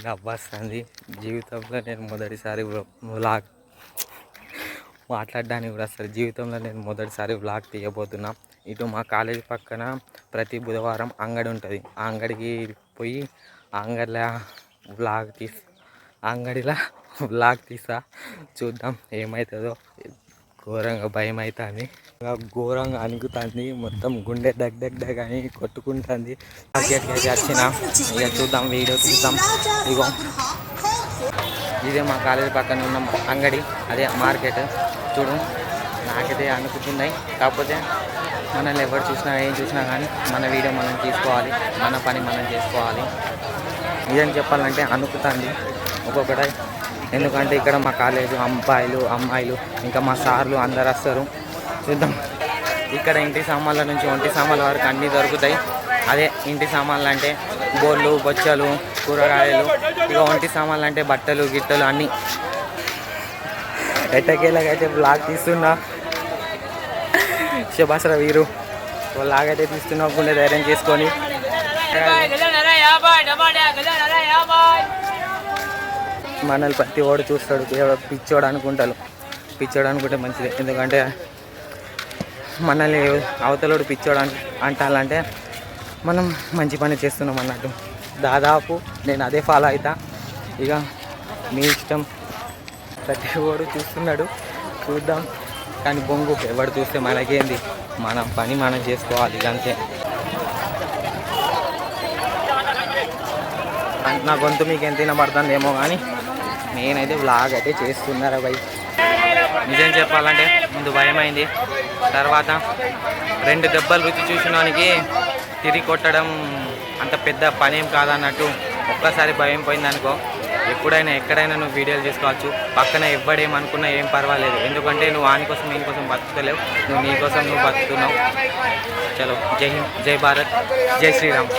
నవ్వొస్తుంది. జీవితంలో నేను మొదటిసారి వ్లాగ్ మాట్లాడడానికి కూడా వస్తుంది. జీవితంలో నేను మొదటిసారి వ్లాగ్ తీయబోతున్నా. ఇటు మా కాలేజీ పక్కన ప్రతి బుధవారం అంగడి ఉంటుంది. ఆ అంగడికి పోయి ఆ అంగడిలో వ్లాగ్ తీస్తా. చూద్దాం ఏమవుతుందో. ఘోరంగా భయం అవుతుంది, ఘోరంగా అణుకుతుంది, మొత్తం గుండె దగ్గ అని కొట్టుకుంటుంది. మార్కెట్కి అయితే వచ్చిన ఇక చూద్దాం, వీడియో చూద్దాం. ఇగో ఇదే మా కాలేజీ పక్కన ఉన్న అంగడి, అదే మార్కెట్. చూడు నాకైతే అనుకుంటున్నాయి. కాకపోతే మనల్ని ఎవరు చూసినా ఏం చూసినా కానీ మన వీడియో మనం తీసుకోవాలి, మన పని మనం చేసుకోవాలి. ఇదేం చెప్పాలంటే అనుకుతుంది ఒక్కొక్కటి. ఎందుకంటే ఇక్కడ మా కాలేజు అబ్బాయిలు అమ్మాయిలు ఇంకా మా సార్లు అందరు వస్తారు. చూద్దాం. ఇక్కడ ఇంటి సామాన్ల నుంచి ఒంటి సామాన్ల వరకు అన్నీ దొరుకుతాయి. అదే ఇంటి సామాన్లు అంటే బోళ్ళు బొచ్చలు కూరగాయలు, ఇక ఒంటి సామాన్లు అంటే బట్టలు గిట్టలు అన్నీ. ఎట్టకేలాగైతే బ్లాగ్ తీస్తున్నా. శభాస్ర వీరు లాగైతే తీస్తున్నావు, గుండె ధైర్యం చేసుకొని. మనల్ని ప్రతి ఓడు చూస్తాడు, పిచ్చోడు అనుకుంటారు. పిచ్చోడు అనుకుంటే మంచిది, ఎందుకంటే మనల్ని అవతలోడు పిచ్చోడు అంటాలంటే మనం మంచి పని చేస్తున్నాం అన్నట్టు. దాదాపు నేను అదే ఫాలో అవుతా. ఇక మీ ఇష్టం. ప్రతి ఓడు చూస్తున్నాడు, చూద్దాం. కానీ బొంగు ఎవడు చూస్తే మనకేంది, మన పని మనం చేసుకోవాలి అంతే. నా గొంతు మీకు ఎంత వినబడుతుందేమో కానీ నేనైతే వ్లాగ్ అయితే చేస్తున్నారా భయ్. నిజం చెప్పాలంటే ముందు భయమైంది, తర్వాత 2 దెబ్బలు రుచి చూసినానికి తిరిగి కొట్టడం అంత పెద్ద పని ఏం కాదన్నట్టు. ఒక్కసారి భయం పోయిందనుకో, ఎప్పుడైనా ఎక్కడైనా నువ్వు వీడియోలు చేసుకోవచ్చు. పక్కన ఎవ్వడేమనుకున్నా ఏం పర్వాలేదు, ఎందుకంటే నువ్వు వాని కోసం నీ కోసం బతుకుతలేవు, నువ్వు నీ కోసం నువ్వు బతుకుతున్నావు. చలో, జై హింద్, జై భారత్, జై శ్రీరామ్.